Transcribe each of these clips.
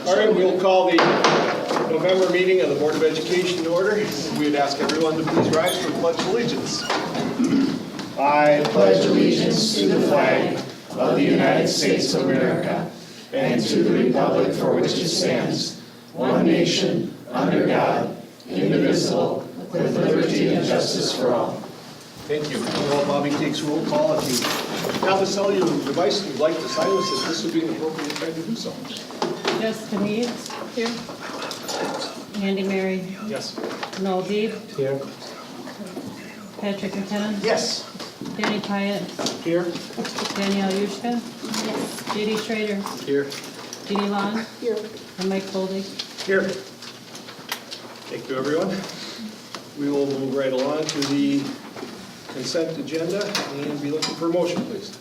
All right, we'll call the November meeting of the Board of Education to order. We'd ask everyone to please rise for the Pledge of Allegiance. I pledge allegiance to the flag of the United States of America and to the republic for which it stands, one nation, under God, indivisible, with liberty and justice for all. Thank you. While Bobby takes roll call, if you have a cellular device and you'd like to silence it, this would be an appropriate time to do so. Jessica Mead. Here. Andy Mary. Yes. Noel Deeb. Here. Patrick McKenna. Yes. Danny Pyatt. Here. Danielle Yushka. Yes. J.D. Schrader. Here. Jeannie Long. Here. And Mike Boldy. Here. Thank you, everyone. We will move right along to the consent agenda and be looking for a motion, please.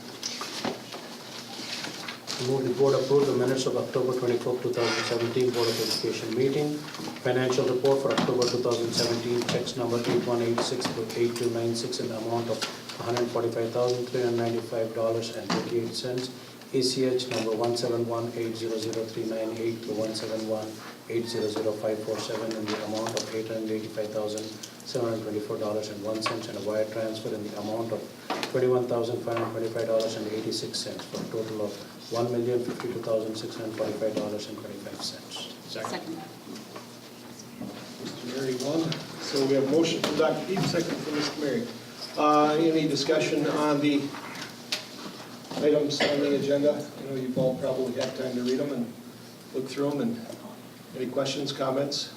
Move the board approve the minutes of October 24, 2017 Board of Education meeting. Financial report for October 2017, checks number 8186-8296 in the amount of $145,395.38. ACH number 171800398 to 171800547 in the amount of $885,724.01 and a wire transfer in the amount of $21,525.86 for a total of $1,052,645.25. Second. Mr. Mary, one. So we have a motion from Dr. Deeb, second from Mr. Mary. Any discussion on the items on the agenda? I know you've all probably had time to read them and look through them. And any questions, comments?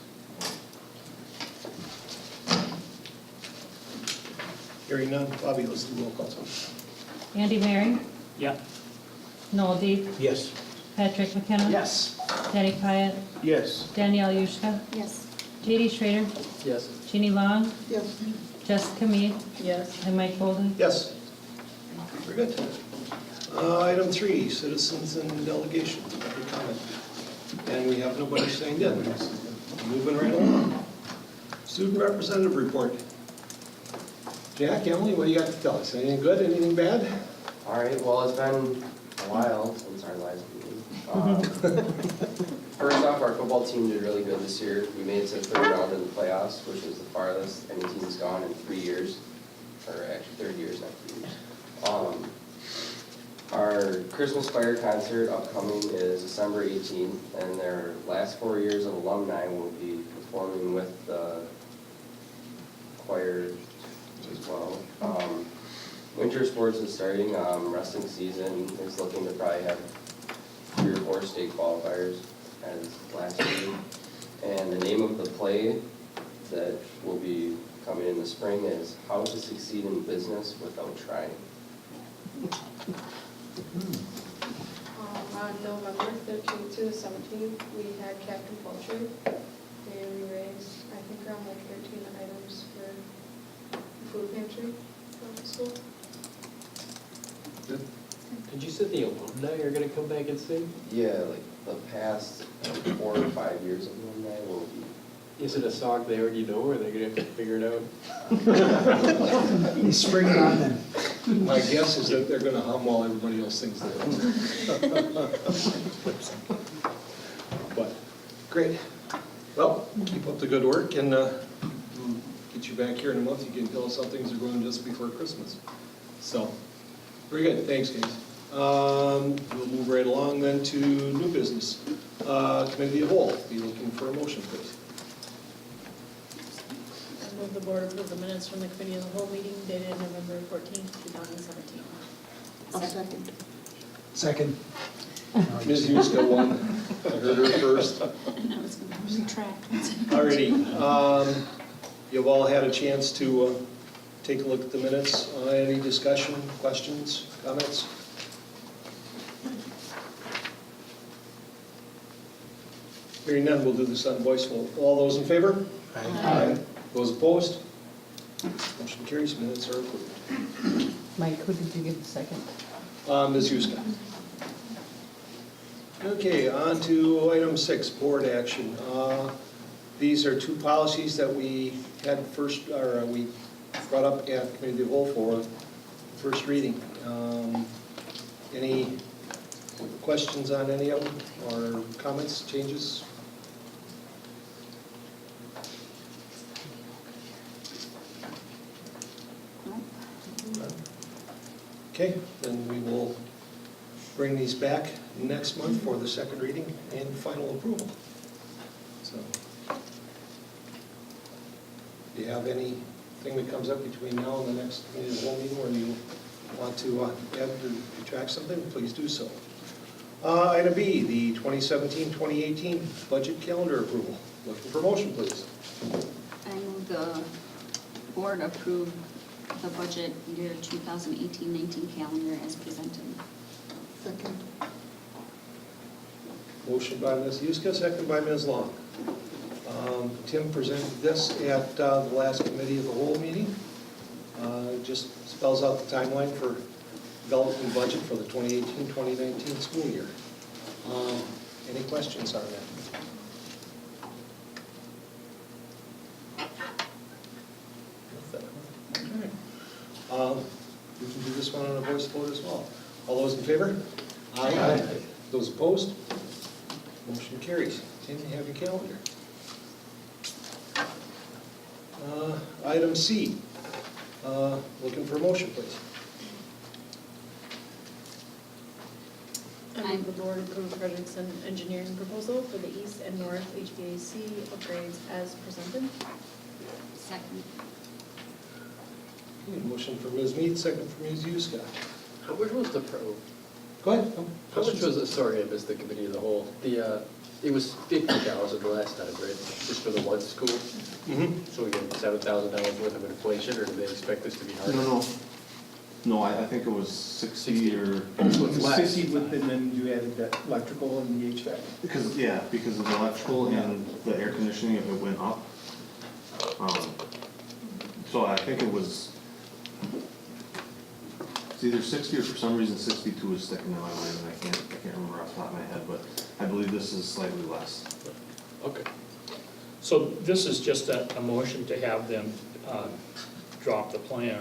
Hearing none. Bobby, let's do roll call. Andy Mary. Yeah. Noel Deeb. Yes. Patrick McKenna. Yes. Danny Pyatt. Yes. Danielle Yushka. Yes. J.D. Schrader. Yes. Jeannie Long. Yes. Jessica Mead. Yes. And Mike Boldy. Yes. Very good. Item 3, citizens and delegation. Public comment. And we have nobody signed in. Moving right along. Student representative report. Jack, Emily, what do you got to tell us? Anything good, anything bad? All right, well, it's been a while since our last meeting. First off, our football team did really good this year. We made it to the third round of the playoffs, which is the farthest any team's gone in 3 years, or actually 30 years, not 3 years. Our Christmas Fire concert upcoming is December 18th, and their last 4 years of alumni will be performing with the choir as well. Winter sports is starting. Wrestling season is looking to probably have 3 or 4 state qualifiers as last year. And the name of the play that will be coming in the spring is How to Succeed in Business Without Trying. On November 13th to the 17th, we had Captain Poultry, and we raised, I think, around like 13 items for the food pantry from the school. Did you say the alumni are going to come back and sing? Yeah, like the past 4 or 5 years of alumni will be. Is it a song they already know, or are they going to have to figure it out? You spring it on them. My guess is that they're going to hum while everybody else sings their But, great. Well, keep up the good work, and we'll get you back here in a month. You can tell us how things are going just before Christmas. So, very good. Thanks, guys. We'll move right along then to new business. Committee of the whole. Be looking for a motion, please. I move the board approve the minutes from the committee of the whole meeting dated November 14th, 2017. I'll second. Second. Ms. Huska won. I heard her first. I was going to retract. Alrighty. You've all had a chance to take a look at the minutes. Any discussion, questions, comments? Hearing none, we'll do this on voice vote. All those in favor? Aye. Those opposed? Motion carries. Minutes are approved. Mike, who did you give the second? Ms. Huska. Okay, on to item 6, board action. These are 2 policies that we had we brought up at committee of the whole for first reading. Any Questions on any of them, or comments, changes? Okay, then we will bring these back next month for the second reading and final approval. So, do you have anything that comes up between now and the next committee of the whole meeting where you want to add or retract something? Please do so. Item B, the 2017-2018 budget calendar approval. Looking for motion, please. I move the board approve the budget year 2018-19 calendar as presented. Second. Motion by Ms. Huska, second by Ms. Long. Tim presented this at the last committee of the whole meeting. Just spells out the timeline for developing budget for the 2018-2019 school year. Any questions on that? Okay. We can do this one on a voice vote as well. All those in favor? Aye. Those opposed? Motion carries. Tim, you have your calendar. Item C, looking for a motion, please. I move the board approve projects and engineering proposal for the east and north HVAC upgrades as presented. Second. Okay, motion for Ms. Mead, second for Ms. Huska. How much was the pro? Go ahead. How much was it, sorry, I missed the committee of the whole. It was 50,000 the last time, right? Just for the one school? Mm-hmm. So we get $7,000 worth of inflation, or do they expect this to be higher? No, I think it was 60 or. So it's less. 60 with, and then you added that electrical and the HVAC. Because of the electrical and the air conditioning, if it went up. So I think it was, it's either 60 or for some reason 62 is sticking in my mind, and I can't remember off the top of my head, but I believe this is slightly less. Okay. So this is just a motion to have them drop the plan.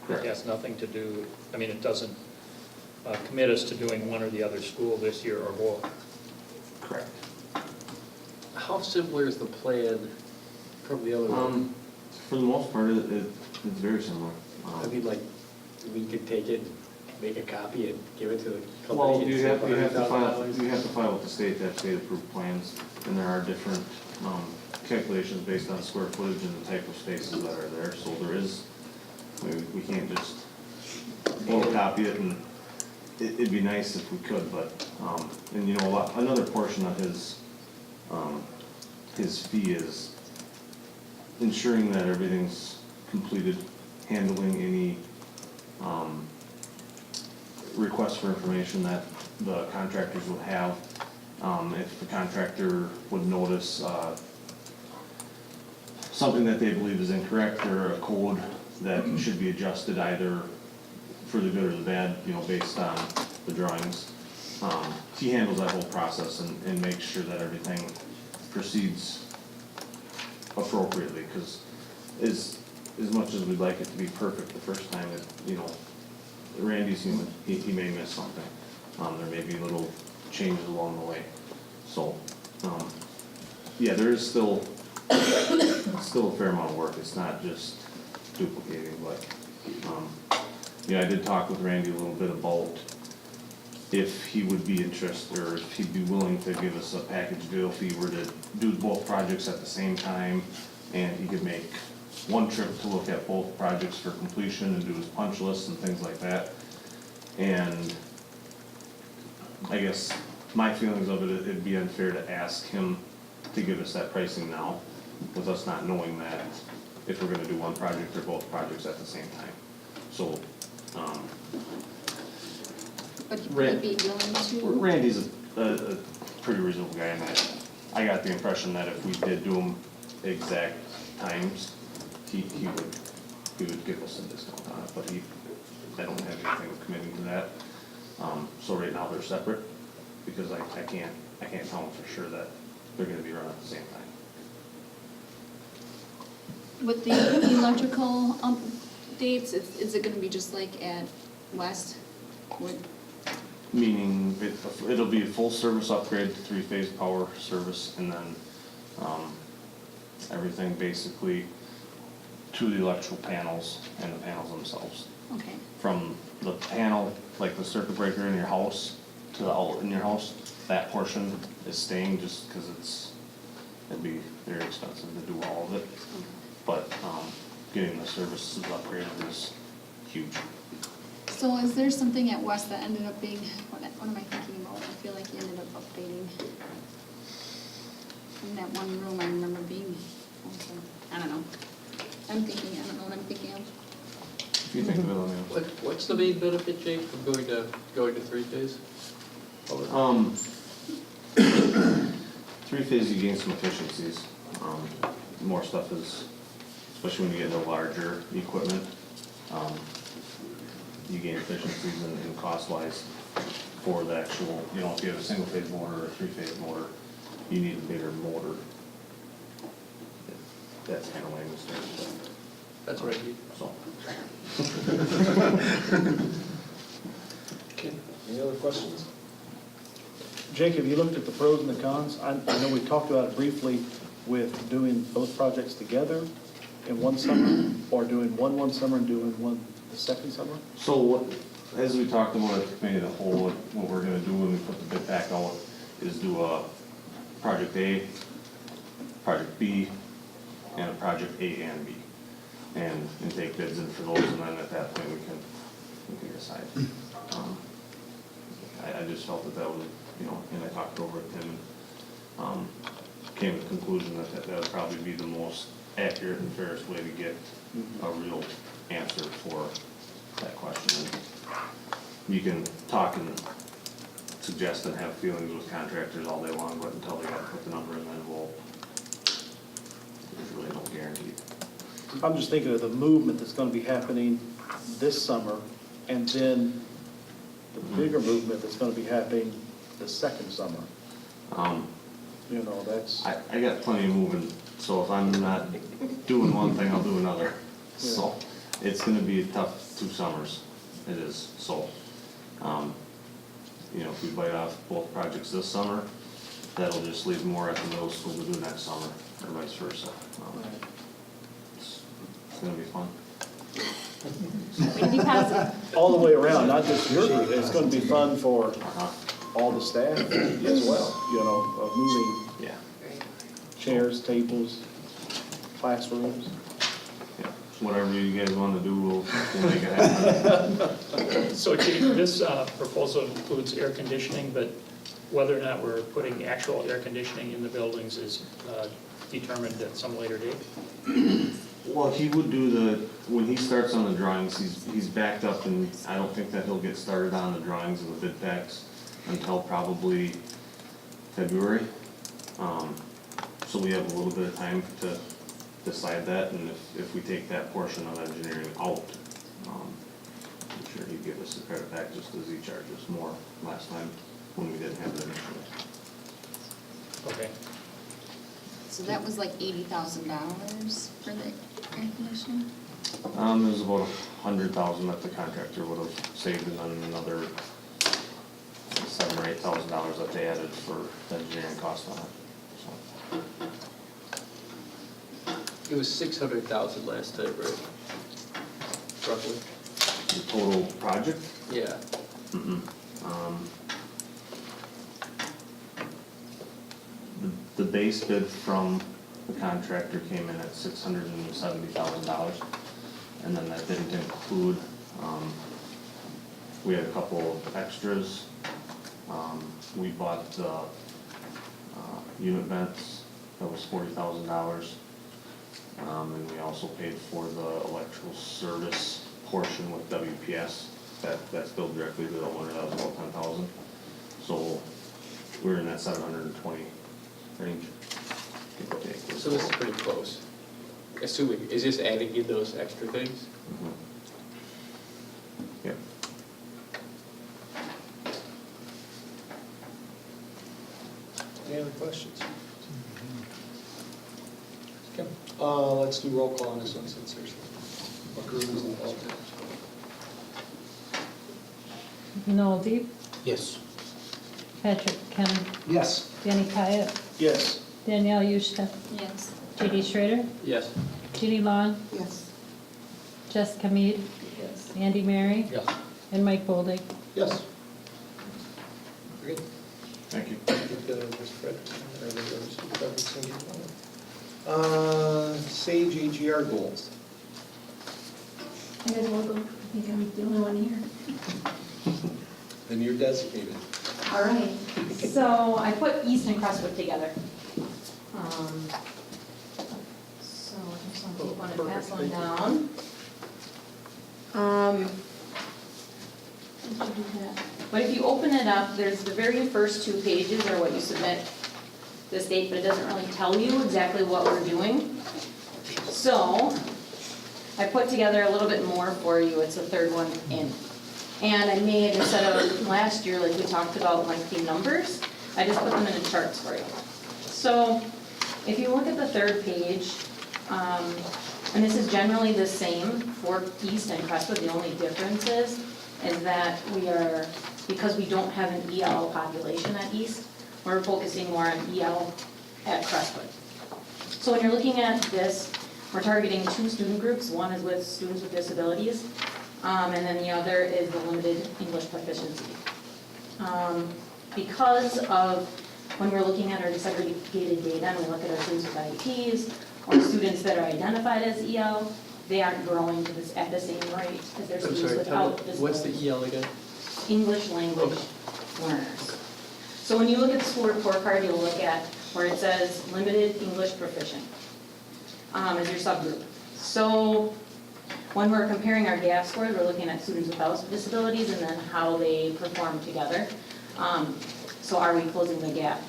Correct. It has nothing to do, I mean, it doesn't commit us to doing one or the other school this year or both. Correct. How similar is the plan from the other one? For the most part, it's very similar. I mean, like, we could take it, make a copy and give it to the company? Well, and you say have to file, $100,000? you have to file with the state to have state-approved plans, and there are different calculations based on square footage and the type of spaces that are there, so there is, we can't just photocopy it, and it'd be nice if we could, but, and you know, another portion of his fee is ensuring that everything's completed, handling any requests for information that the contractors would have. If the contractor would notice something that they believe is incorrect or a code that should be adjusted either for the good or the bad, you know, based on the drawings. He handles that whole process and makes sure that everything proceeds appropriately, because as much as we'd like it to be perfect the first time, you know, Randy's human, he may miss something. There may be little changes along the way. So, yeah, there is still a fair amount of work. It's not just duplicating, but, yeah, I did talk with Randy a little bit about if he would be interested, or if he'd be willing to give us a package deal if he were to do both projects at the same time, and he could make one trip to look at both projects for completion and do his punch list and things like that. And I guess my feelings of it, it'd be unfair to ask him to give us that pricing now, with us not knowing that if we're gonna do one project or both projects at the same time. So, But he would be willing to? Randy's a pretty reasonable guy, and I got the impression that if we did do them exact times, he would give us a discount on it, but I don't have anything committing to that. So right now they're separate, because I can't tell them for sure that they're gonna be run at the same time. With the electrical dates, is it gonna be just like at West? meaning it'll be a full service upgrade to three-phase power service, and then, everything basically to the electrical panels and the panels themselves. Okay, From the panel, like the circuit breaker in your house, to the outlet in your house, that portion is staying just because it'd be very expensive to do all of it. But, getting the services upgraded is huge. so is there something at West that ended up being, what am I thinking about? I feel like you ended up updating. In that one room, I remember being, also, I don't know. I don't know what I'm thinking of. If you think of it, let me know. What's the main benefit, Jake, from going to three-phase? Three-phase, you gain some efficiencies. More stuff is, especially when you get into larger equipment, you gain efficiencies and cost-wise for the actual, you know, if you have a single-phase motor or a three-phase motor, you need a bigger motor. That's kind of lame to say, but, That's right. so. Okay, any other questions? Jake, have you looked at the pros and the cons? I know we talked about it briefly with doing both projects together in one summer, or doing one summer and doing one the second summer? So what, as we talked about at the committee of the whole, what we're gonna do when we put the bid back out is do a project A, project B, and a project A and B. And take bids in for those, and then at that point we can decide. I just felt that was, you know, and I talked over with him, came to the conclusion that would probably be the most accurate and fairest way to get a real answer for that question. And you can talk and suggest and have feelings with contractors all day long, but until they gotta put the number in, then there's really no guarantee. I'm just thinking of the movement that's gonna be happening this summer, and then the bigger movement that's gonna be happening the second summer. You know, that's, I got plenty of moving, so if I'm not doing one thing, I'll do another. So, it's gonna be a tough 2 summers, it is, so. You know, if we bite off both projects this summer, that'll just leave more at the middle school to do next summer, or vice versa. It's gonna be fun. Be positive. all the way around, not just your group, it's gonna be fun for Uh-huh, all the staff as well, you know, of moving yeah, chairs, tables, classrooms. yeah. Whatever you guys wanna do, we'll make it happen. So Chief, this proposal includes air conditioning, but whether or not we're putting actual air conditioning in the buildings is determined at some later date? Well, he would do when he starts on the drawings, he's backed up, and I don't think that he'll get started on the drawings and the bid packs until probably February. So we have a little bit of time to decide that, and if we take that portion of engineering out, I'm sure he'd give us the credit back just as he charged us more last time when we didn't have it initially. Okay. So that was like $80,000 for the air conditioning? It was about $100,000 that the contractor would have saved, and then another $7,000 or $8,000 that they added for the engineering cost on it, so. It was 600,000 last time, right? Roughly? The total project? Yeah. The base bid from the contractor came in at $670,000, and then that didn't include, we had a couple of extras. We bought the unit vents, that was $40,000. And we also paid for the electrical service portion with WPS, that's billed directly to the owner, that was about $10,000. So we're in that 720 range. give or take. So this is pretty close. Assuming, is this adding in those extra things? Mhm. Yep. Any other questions? Okay, let's do roll call on this one since there's a group is involved. Noel Deep, Yes. Patrick Kenny, Yes. Danny Pyatt, Yes. Danielle Yushka, Yes. J.D. Schrader, Yes. Judy Long, Yes. Jessica Mead, Yes. Andy Mary, Yes. and Mike Boulding. Yes. Great. Thank you. Mr. Frederickson, or the Mr. Frederickson get one? Sage AGR goals. You guys are welcome. I think I'm the only one here. Then you're designated. All right, so I put East and Crestwood together. So I just want to take one and pass one down. But if you open it up, there's the very first 2 pages are what you submit this date, but it doesn't really tell you exactly what we're doing. So I put together a little bit more for you. It's the 3rd one in. And I made, instead of last year, like we talked about lengthy numbers, I just put them in charts for you. So if you look at the 3rd page, and this is generally the same for East and Crestwood, the only difference is that we are, because we don't have an EL population at East, we're focusing more on EL at Crestwood. So when you're looking at this, we're targeting 2 student groups. One is with students with disabilities, and then the other is the limited English proficiency. Because of when we're looking at our disaggregated data and we look at our students with IEPs or students that are identified as EL, they aren't growing to this at the same rate as their I'm students sorry, without tell me, what's disabilities. the EL again? English language learners. So when you look at the school report card, you'll look at where it says limited English proficient as your subgroup. So when we're comparing our GAP scores, we're looking at students without disabilities and then how they perform together. So are we closing the gap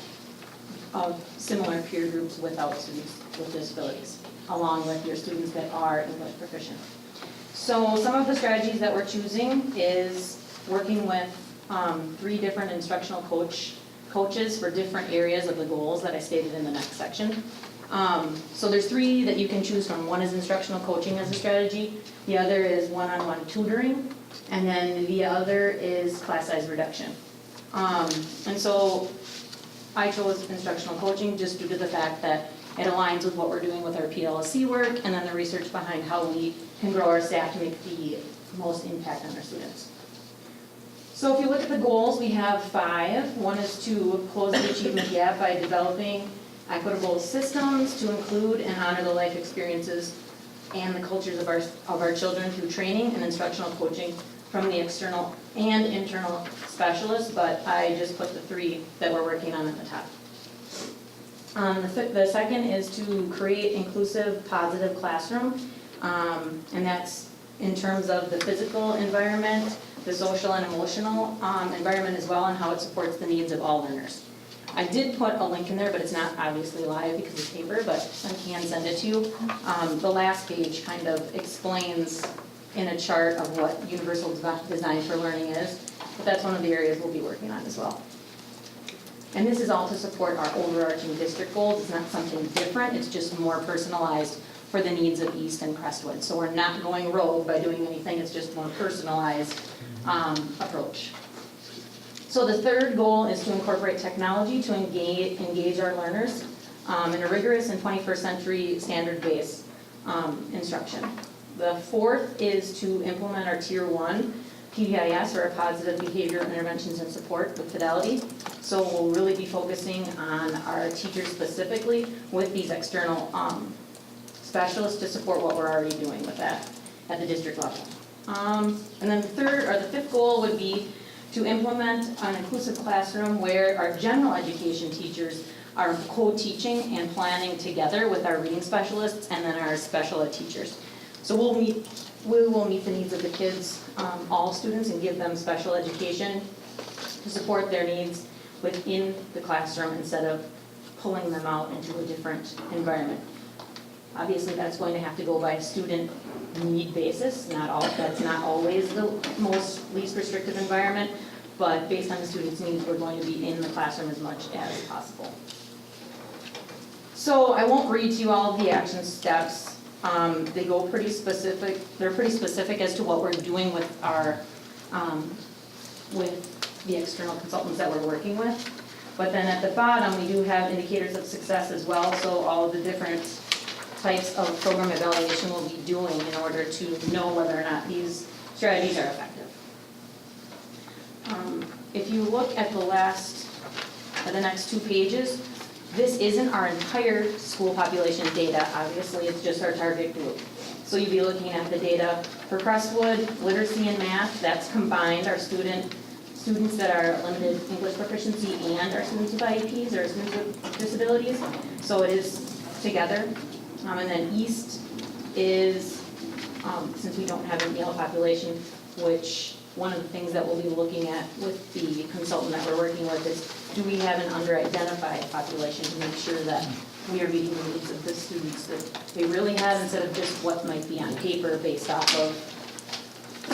of similar peer groups without students with disabilities, along with your students that are English proficient? So some of the strategies that we're choosing is working with 3 different instructional coaches for different areas of the goals that I stated in the next section. So there's 3 that you can choose from. One is instructional coaching as a strategy, the other is one-on-one tutoring, and then the other is class size reduction. And so I chose instructional coaching just due to the fact that it aligns with what we're doing with our PLSC work and then the research behind how we can grow our staff to make the most impact on our students. So if you look at the goals, we have 5. One is to close the achievement gap by developing equitable systems to include and honor the life experiences and the cultures of our children through training and instructional coaching from the external and internal specialists, but I just put the 3 that we're working on at the top. The second is to create inclusive, positive classroom, and that's in terms of the physical environment, the social and emotional environment as well, and how it supports the needs of all learners. I did put a link in there, but it's not obviously live because it's paper, but I can send it to you. The last page kind of explains in a chart of what universal design for learning is, but that's one of the areas we'll be working on as well. And this is all to support our overarching district goals. It's not something different, it's just more personalized for the needs of East and Crestwood. So we're not going rogue by doing anything, it's just more personalized approach. So the 3rd goal is to incorporate technology to engage our learners in a rigorous and 21st century standard-based instruction. The 4th is to implement our Tier 1 PBIS, or our Positive Behavior Interventions and Support with Fidelity. So we'll really be focusing on our teachers specifically with these external specialists to support what we're already doing with that at the district level. And then the 5th goal would be to implement an inclusive classroom where our general education teachers are co-teaching and planning together with our reading specialists and then our special ed teachers. So we will meet the needs of the kids, all students, and give them special education to support their needs within the classroom instead of pulling them out into a different environment. Obviously, that's going to have to go by a student need basis. That's not always the least restrictive environment, but based on the student's needs, we're going to be in the classroom as much as possible. So I won't read to you all of the action steps. They go pretty specific. They're pretty specific as to what we're doing with our with the external consultants that we're working with. But then at the bottom, we do have indicators of success as well, so all of the different types of program evaluation we'll be doing in order to know whether or not these strategies are effective. If you look at the next 2 pages, this isn't our entire school population data, obviously, it's just our target group. So you'd be looking at the data for Crestwood, literacy and math, that's combined, our students that are limited English proficiency and our students with IEPs or students with disabilities. So it is together. And then East is, since we don't have an EL population, which one of the things that we'll be looking at with the consultant that we're working with is, do we have an under-identified population to make sure that we are meeting the needs of the students that we really have instead of just what might be on paper based off of,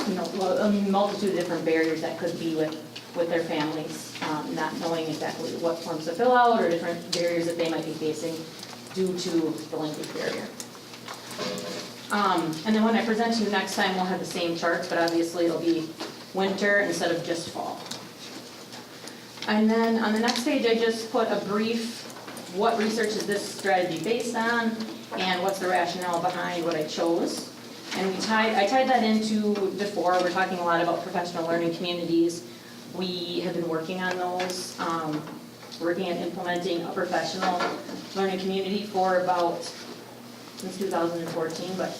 a multitude of different barriers that could be with their families, not knowing exactly what forms to fill out or different barriers that they might be facing due to the language barrier. And then when I present to you next time, we'll have the same charts, but obviously it'll be winter instead of just fall. And then on the next page, I just put a brief, what research is this strategy based on, and what's the rationale behind what I chose. And I tied that into before, we're talking a lot about professional learning communities. We have been working on those, working at implementing a professional learning community for since 2014, but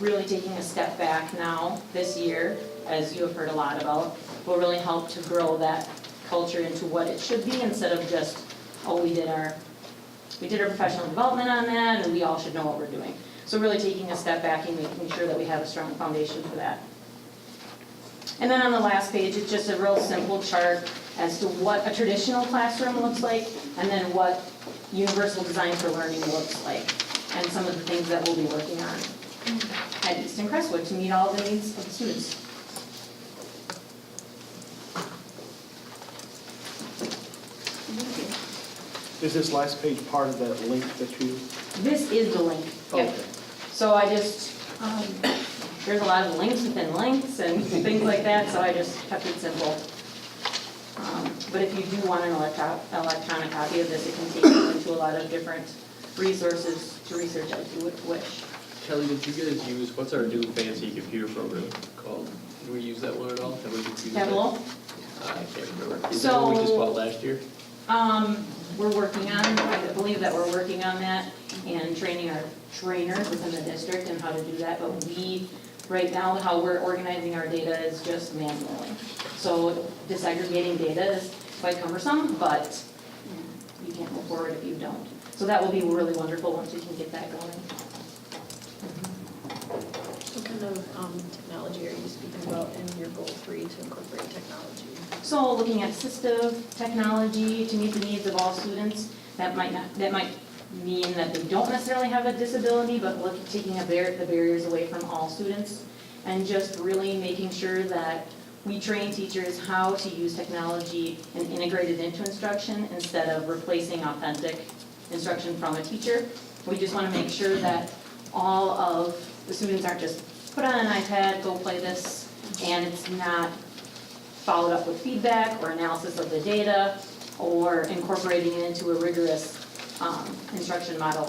really taking a step back now this year, as you have heard a lot about, will really help to grow that culture into what it should be instead of just, we did our professional development on that and we all should know what we're doing. So really taking a step back and making sure that we have a strong foundation for that. And then on the last page, it's just a real simple chart as to what a traditional classroom looks like and then what universal design for learning looks like and some of the things that we'll be working on at East and Crestwood to meet all the needs of the students. Is this last page part of that link that you? This is the link. Yep. Okay. So I just, there's a lot of links within links and things like that, so I just kept it simple. But if you do want an electronic copy of this, it can take you into a lot of different resources to research as you would wish. Kelly, did you guys use, what's our new fancy computer program called? Did we use that one at all? Have we used it? Tableau? I can't remember. Is that what we just bought last year? We're working on, I believe that we're working on that and training our trainers within the district and how to do that. But right now, how we're organizing our data is just manually. So disaggregating data is quite cumbersome, but you can't move forward if you don't. So that will be really wonderful once we can get that going. What kind of technology are you speaking about in your goal 3 to incorporate technology? So looking at assistive technology to meet the needs of all students, that might mean that they don't necessarily have a disability, but taking the barriers away from all students and just really making sure that we train teachers how to use technology and integrate it into instruction instead of replacing authentic instruction from a teacher. We just want to make sure that all of the students aren't just put on an iPad, go play this, and it's not followed up with feedback or analysis of the data or incorporating it into a rigorous instruction model.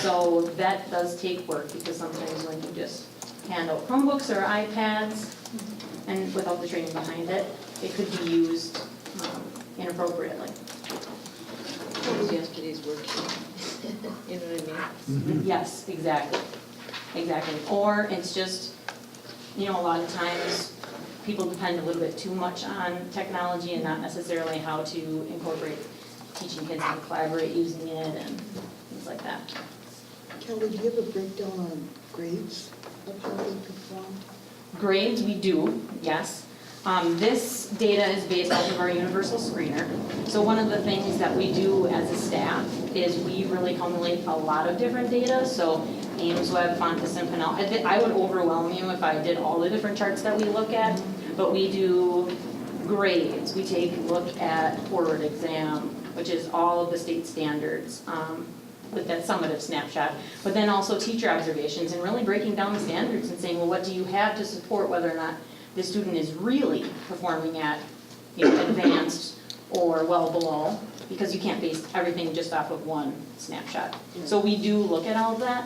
So that does take work because sometimes when you just hand out Chromebooks or iPads and without the training behind it, it could be used inappropriately. What was yesterday's workshop? You know what I mean? Yes, exactly. Exactly. Or it's just, a lot of times people depend a little bit too much on technology and not necessarily how to incorporate teaching kids how to collaborate using it and things like that. Kelly, do you have a breakdown on grades of how they perform? Grades, we do, yes. This data is based off of our universal screener. So one of the things that we do as a staff is we really accumulate a lot of different data. So Ames, Web, Fontes, and Pinnell. I would overwhelm you if I did all the different charts that we look at, but we do grades. We take a look at forward exam, which is all of the state standards, with that summative snapshot, but then also teacher observations and really breaking down the standards and saying, well, what do you have to support whether or not the student is really performing at advanced or well below, because you can't base everything just off of one snapshot. So we do look at all of that,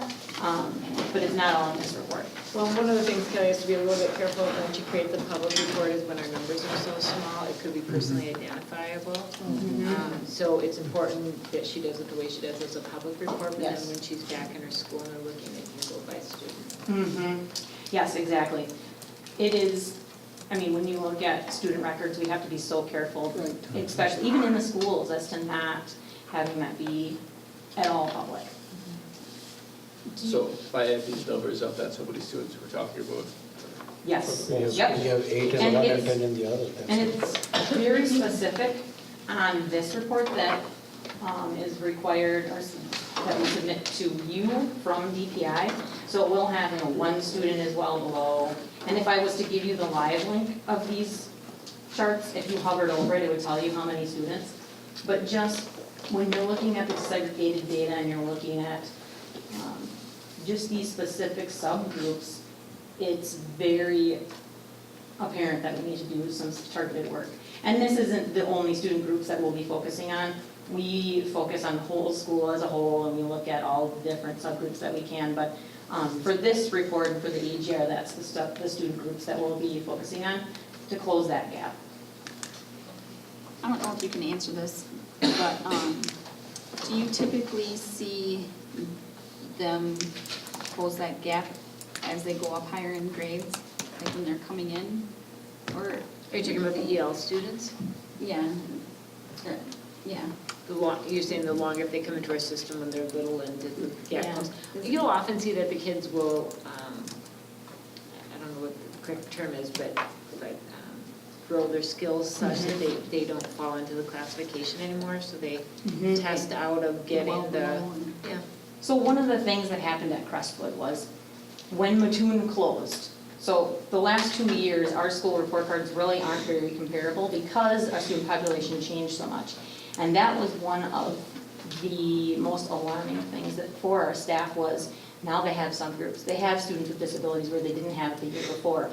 but it's not all in this report. Well, one of the things Kelly has to be a little bit careful of when she creates the public report is when our numbers are so small, it could be personally identifiable. So it's important that she does it the way she does as a public report, but then Yes. when she's back in her school and they're looking, they can go by student. Yes, exactly. It is, I mean, when you look at student records, we have to be so careful, especially even in the schools, as to not having that be at all public. So if I add these numbers up, that's how many students we're talking about. Yes. We have, Yep. we have 8 in And one and it's- 10 in the other. And it's very specific on this report that is required, or that we submit to you from DPI. So it will have, one student is well below. And if I was to give you the live link of these charts, if you hovered over it, it would tell you how many students. But just when you're looking at the segregated data and you're looking at just these specific subgroups, it's very apparent that we need to do some targeted work. And this isn't the only student groups that we'll be focusing on. We focus on the whole school as a whole, and we look at all the different subgroups that we can. But for this report and for the AGR, that's the student groups that we'll be focusing on to close that gap. I don't know if you can answer this, but do you typically see them close that gap as they go up higher in grades, like when they're coming in? Or Are you talking about the EL students? yeah, yeah. You're saying the longer if they come into our system when they're little and the gap Yeah. comes. You'll often see that the kids will, I don't know what the correct term is, but grow their skills such that they don't fall into the classification anymore, so they test out of getting Well the, below and- yeah. So one of the things that happened at Crestwood was when Mattoon closed, so the last 2 years, our school report cards really aren't very comparable because our student population changed so much. And that was one of the most alarming things that for our staff was, now they have subgroups. They have students with disabilities where they didn't have the year before.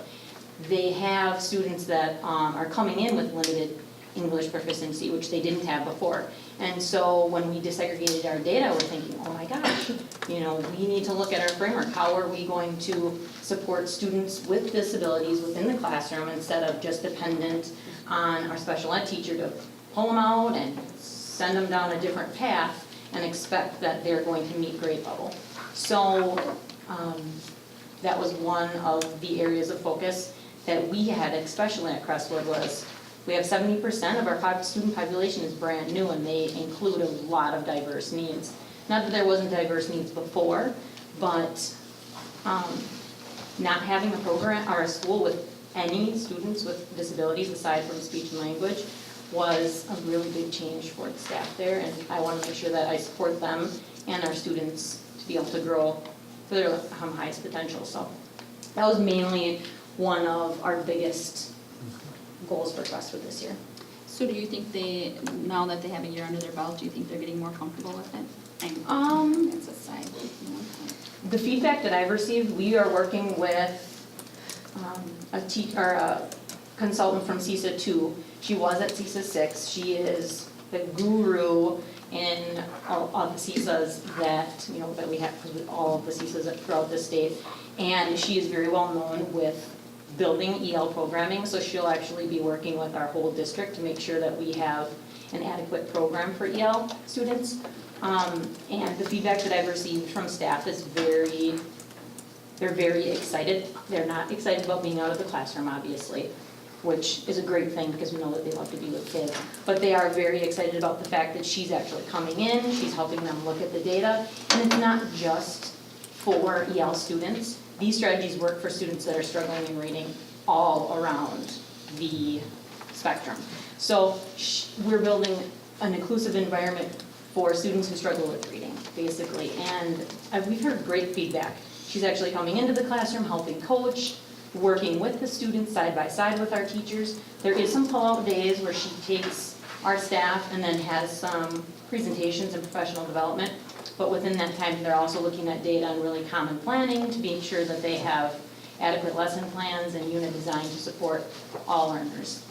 They have students that are coming in with limited English proficiency, which they didn't have before. And so when we disaggregated our data, we're thinking, oh my gosh, we need to look at our framework. How are we going to support students with disabilities within the classroom instead of just dependent on our special ed teacher to pull them out and send them down a different path and expect that they're going to meet grade level. So that was one of the areas of focus that we had, especially at Crestwood, was we have 70% of our student population is brand new, and they include a lot of diverse needs. Not that there wasn't diverse needs before, but not having a program or a school with any students with disabilities aside from speech and language was a really big change for the staff there, and I want to make sure that I support them and our students to be able to grow to their highest potential. So that was mainly one of our biggest goals for Crestwood this year. So do you think now that they have a year under their belt, do you think they're getting more comfortable with it? That's a side. The feedback that I've received, we are working with a consultant from CISA 2. She was at CISA 6. She is the guru in all of the CISAs that we have, because all of the CISAs throughout the state. And she is very well known with building EL programming, so she'll actually be working with our whole district to make sure that we have an adequate program for EL students. And the feedback that I've received from staff is they're very excited. They're not excited about being out of the classroom, obviously, which is a great thing because we know that they love to be with kids. But they are very excited about the fact that she's actually coming in, she's helping them look at the data, and it's not just for EL students. These strategies work for students that are struggling in reading all around the spectrum. So we're building an inclusive environment for students who struggle with reading, basically. And we've heard great feedback. She's actually coming into the classroom, helping coach, working with the students side by side with our teachers. There is some pull-out days where she takes our staff and then has some presentations and professional development. But within that time, they're also looking at data and really common planning to be sure that they have adequate lesson plans and unit design to support all learners.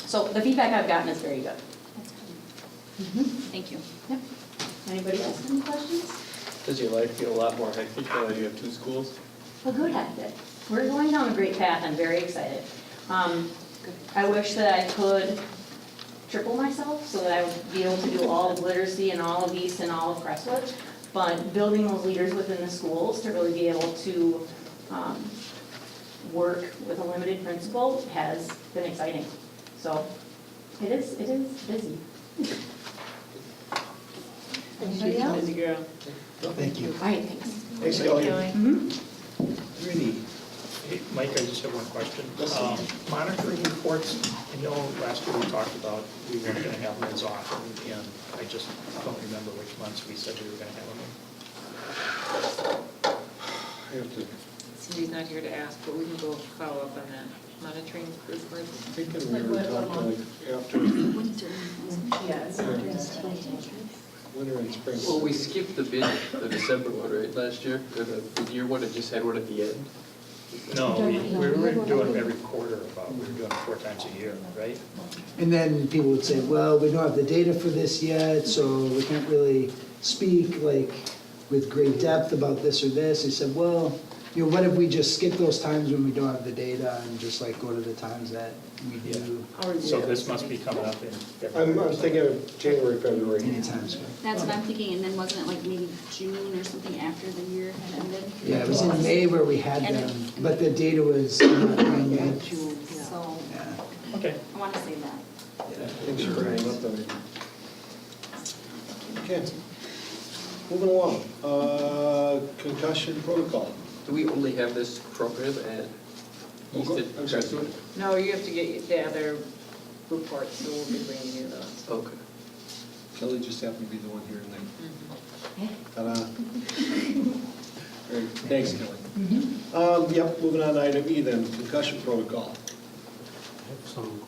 So the feedback I've gotten is very good. Thank you. Yep. Anybody else have any questions? Does your life feel a lot more hectic now that you have two schools? A good hectic. We're going down a great path, I'm very excited. I wish that I could triple myself so that I would be able to do all of literacy and all of East and all of Crestwood. But building those leaders within the schools to really be able to work with a limited principal has been exciting. So it is busy. Anybody else? Busy girl. Thank you. All right, thanks. Thanks, Kelly. Mhm. Really? Hey, Mike, I just have one question. Monitoring reports, I know last year we talked about we weren't going to have them as often, and I just don't remember which months we said we were going to have them. I have to, Cindy's not here to ask, but we can go follow up on that monitoring report. thinking we were talking like after Winter. winter and spring. Well, we skipped the December one, right, last year? Or the year one, it just had one at the end? No, we were doing them every quarter about, we were doing it 4 times a year, right? And then people would say, well, we don't have the data for this yet, so we can't really speak like with great depth about this or this. I said, well, you know, what if we just skip those times when we don't have the data and just like go to the times that we do? So this must be coming up in February. I'm thinking of January, February. Anytime, so. That's what I'm thinking, and then wasn't it like maybe June or something after the year had ended? Yeah, it was in May where we had them, but the data was not done yet. So, Yeah. Okay. I want to say that. Thanks for bringing up that. Okay. Moving along, concussion protocol. Do we only have this program at East and I'm sorry, Crestwood? No, you have to get the other reports, so we'll be bringing you those. Okay. Kelly just happened to be the one here tonight. Ta-da. Great, thanks, Kelly. Yep, moving on to item E then, concussion protocol. I have some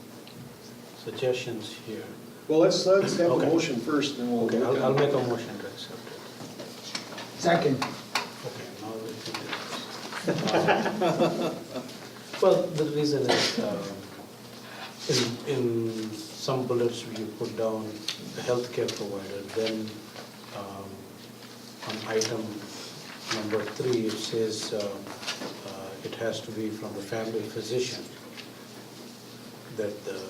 suggestions here. Well, let's have a Okay. motion first, and then we'll. Okay, work I'll on it. make a motion to accept it. Second. Okay, now we can do this. Well, the reason is, in some bullets you put down the healthcare provider, then on item number 3, it says it has to be from the family physician, that the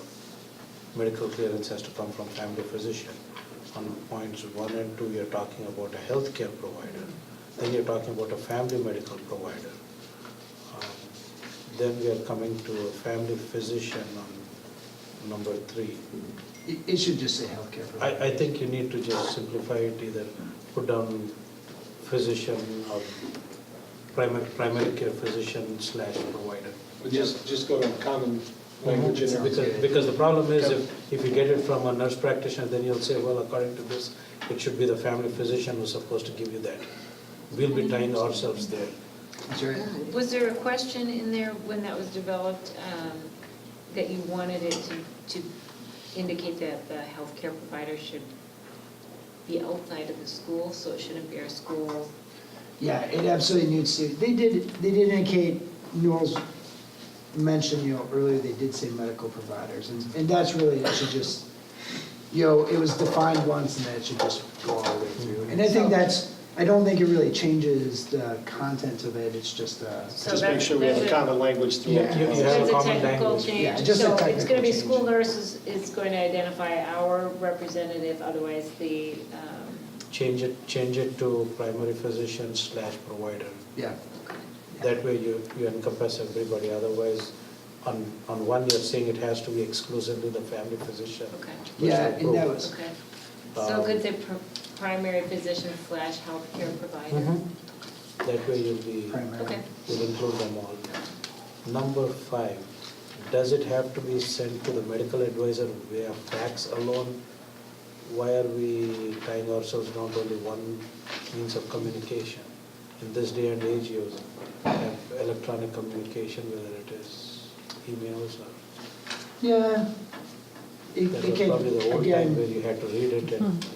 medical clearance has to come from family physician. On points 1 and 2, you're talking about a healthcare provider. Then you're talking about a family medical provider. Then we are coming to a family physician on number 3. It should just say healthcare provider. I think you need to just simplify it, either put down physician or primary care physician / provider. But just go to common language in there. Because the problem is, if you get it from a nurse practitioner, then you'll say, well, according to this, it should be the family physician who's supposed to give you that. We'll be tying ourselves there. That's right. Was there a question in there when that was developed, that you wanted it to indicate that the healthcare provider should be outside of the school, so it shouldn't be our school? Yeah, it absolutely needs to. They did indicate, Noel's mentioned, earlier they did say medical providers, and that's really, it should just, it was defined once and then it should just go all the way through. And I think I don't think it really changes the content of it, it's just Just make sure we have a common language through it. You have a That's a common technical language. change. Yeah, just a So it's technical going to be change. school nurses is going to identify our representative, otherwise the, Change it to primary physician / provider. Yeah. That way you encompass everybody, otherwise, on one you're saying it has to be exclusively the family physician. okay, which Yeah, will and prove that it. was, okay. So it could say primary physician / healthcare provider. Mhm. That way you'll Okay. include them all. Number 5, does it have to be sent to the medical advisor via fax alone? Why are we tying ourselves down to only one means of communication? In this day and age, you have electronic communication, whether it is emails or... yeah. That It was can, probably the old time again, where you had to read it and...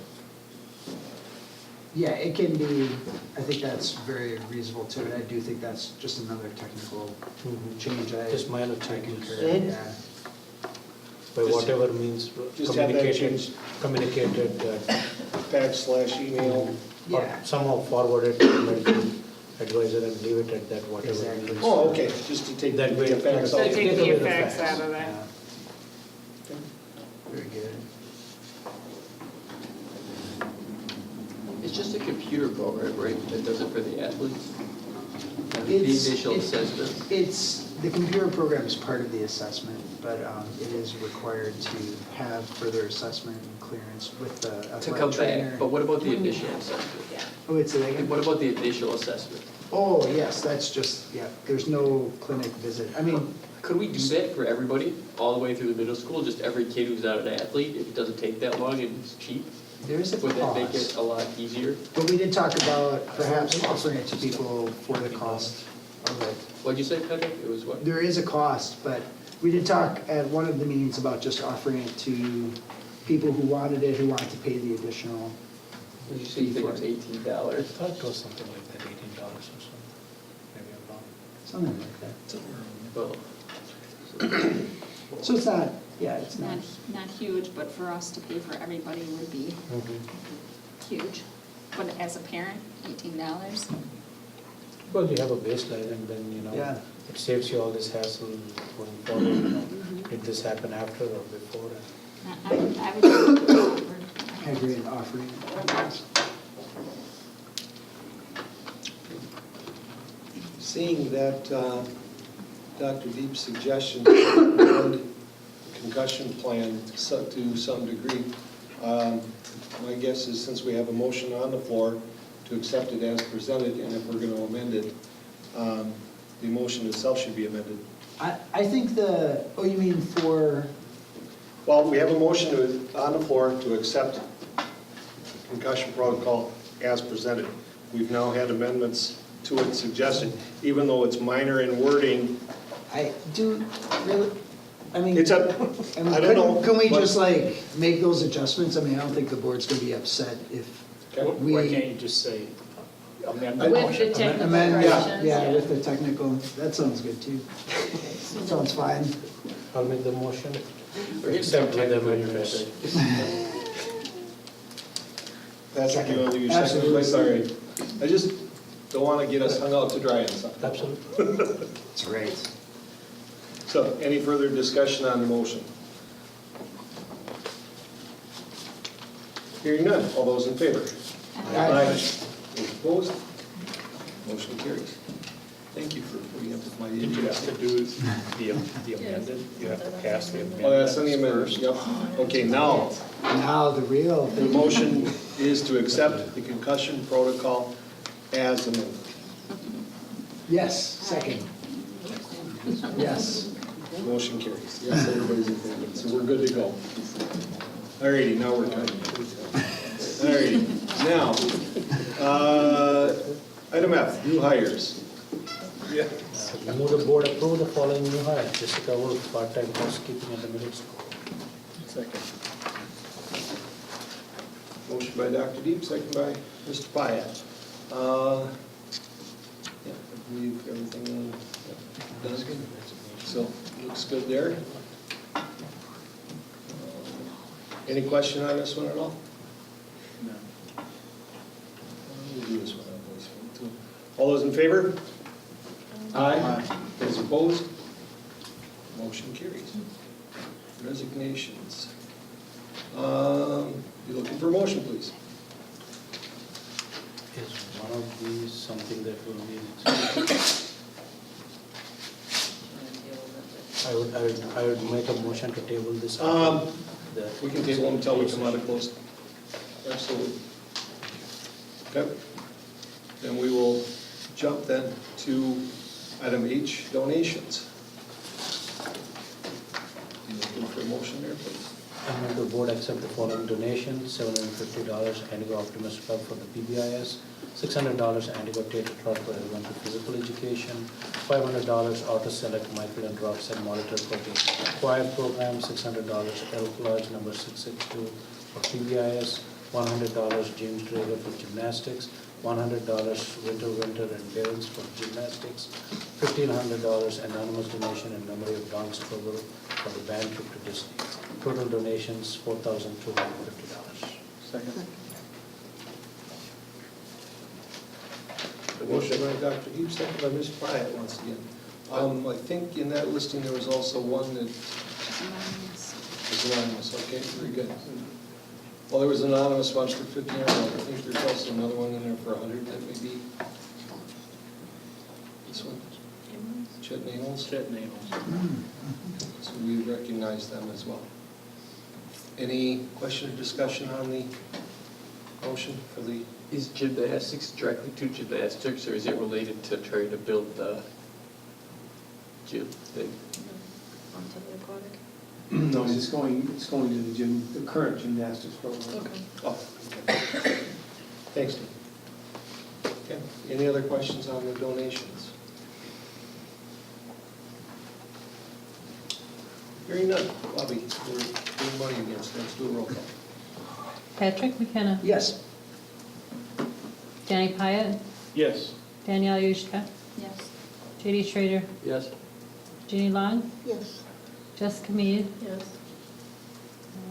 yeah, it can be, I think that's very reasonable too, and I do think that's just another technical Mhm. change. Just minor I changes. concur, yeah. by Just- whatever means just have that communicated, fax/email. or Yeah. somehow forwarded to the medical advisor and leave it at that, whatever Exactly. means. Oh, okay, just to take That way. the fax So out. take away the the effects out of that. Yeah. Very good. It's just a computer program, right, that does it for the athletes? The It's- initial it's- assessment? The computer program is part of the assessment, but it is required to have further assessment and clearance with the To athletic come trainer. back, but what about the initial assessment? Oh, it's a, And what about the initial assessment? oh, yes, that's just, yeah, there's no clinic visit. I mean, Could we do that for everybody, all the way through the middle school, just every kid who's not an athlete, if it doesn't take that long and it's cheap? there is a Would that make it cost, a lot easier? but we did talk about perhaps offering it to people for the cost of it. What'd you say, Patrick? It was what? There is a cost, but we did talk at one of the meetings about just offering it to people who wanted it, who wanted to pay the additional. Did you say you think it was I $18? thought it was something like that, $18 or something. Maybe I'm wrong. Something like that. Well, So it's not, yeah, it's not. Not huge, but for us to pay for everybody would be huge. But as a parent, $18. Well, you have a baseline and then, Yeah. it saves you all this hassle going forward, Did this happen after or before? I would. I agree in offering it. Seeing that Dr. Deep's suggestion and concussion plan to some degree, my guess is since we have a motion on the floor to accept it as presented, and if we're going to amend it, the motion itself should be amended. I think oh, you mean for, Well, we have a motion on the floor to accept concussion protocol as presented. We've now had amendments to it suggested, even though it's minor in wording. I do, really, I mean. It's a, I mean, I don't know, Can we but- just make those adjustments? I mean, I don't think the board's gonna be upset if we. Why can't you just say amend the With the motion? technical amend, corrections, yeah, with the technical, that sounds good too. Sounds fine. I'll make the motion. We're getting Accept with technical here, amendments. Patrick, you want to do your second Absolutely. place? All right. I just don't want to get us hung out to dry on something. Absolutely. That's right. So, any further discussion on the motion? Hearing none, all those in favor? Aye. Those opposed? Motion carries. Thank you for putting up with my Did you have to idiocy. do the amended, you have to pass the amendment? Oh, that's on the amendment, yep. Okay, now, Now, the real the thing. motion is to accept the concussion protocol as amended. Yes, second. Yes. Motion carries. Yes, everybody's in favor, so we're good to go. All righty, now we're done. All righty, now, item F, new hires. Yeah. Move the board approve the following new hire, Jessica Wolf, part-time housekeeping at the middle school. Second. Motion by Dr. Deep, second by Mr. Pyatt. Yeah, I believe everything done. So, looks good there. Any question on this one at all? No. We'll do this one on this one too. All those in favor? Aye. Those opposed? Motion carries. Resignations. Be looking for a motion, please. Is one of these something that will be, I would make a motion to table this. We can table them until we come out of closed. Absolutely. Okay. Then we will jump then to item H, donations. You looking for a motion there, please? I move the board accept the following donations: $750 Antigua Optimist Club for the PBIS, $600 Antigua Theatre Trust for everyone to physical education, $500 Auto Select Michael and Roxanne Molitor for the choir program, $600 Elk Lodge number 662 for PBIS, $100 James Drager for gymnastics, $100 Winter and Parents for gymnastics, $1,500 anonymous donation in memory of Don Strobel for the band trip to Disney. Total donations, $4,250. Second. Motion by Dr. Heap, second by Ms. Pyatt once again. I think in that listing, there was also one that was anonymous, okay, very good. Well, there was an anonymous one for $50. I think there's also another one in there for $100, that may be this one, Chet Nails. Chet Nails. So we recognize them as well. Any question or discussion on the motion for the? Is gymnastics directly to gymnastics, or is it related to trying to build the gym thing? Onto the aquatic. No, it's going to the gym, the current gymnastics program. Okay. Oh, okay. Thanks, Steve. Okay, any other questions on the donations? Hearing none. Bobby, we're doing money again, so let's do a roll call. Patrick McKenna. Yes. Danny Pyatt. Yes. Danielle Yushka. Yes. JD Schrader. Yes. Jeannie Long. Yes. Jessica Mead. Yes.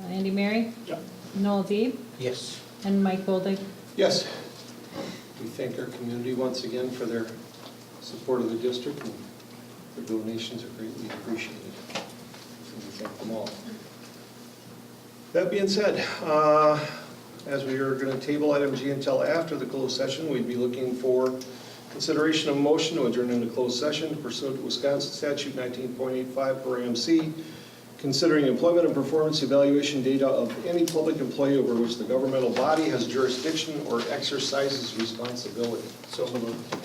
Andy Mary. Yeah. Noel Deeb. Yes. And Mike Boldig. Yes. We thank our community once again for their support of the district, and their donations are greatly appreciated. So we thank them all. That being said, as we are going to table item G until after the closed session, we'd be looking for consideration of motion to adjourn into closed session pursuant to Wisconsin Statute 19.85 per AMC, considering employment and performance evaluation data of any public employee over which the governmental body has jurisdiction or exercises responsibility. So moved.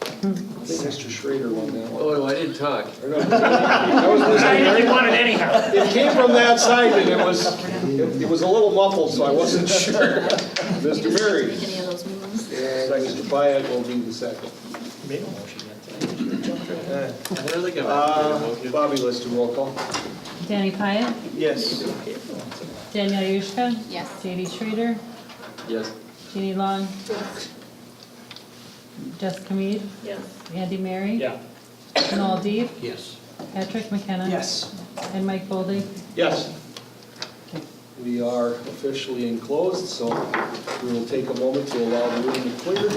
I think Mr. Schrader won that one. Oh, I didn't talk. Or no, I was listening. I didn't want it anyhow. It came from that side and it was a little muffled, so I wasn't sure. Mr. Mary. Any of those meetings? And Mr. Pyatt will be the second. Made a motion yet. I don't think I've Bobby, let's do roll call. Danny Pyatt. Yes. Danielle Yushka. Yes. JD Schrader. Yes. Jeannie Long. Yes. Jessica Mead. Yes. Andy Mary. Yeah. Noel Deeb. Yes. Patrick McKenna. Yes. And Mike Boldig. Yes. We are officially enclosed, so we will take a moment to allow the room to clear.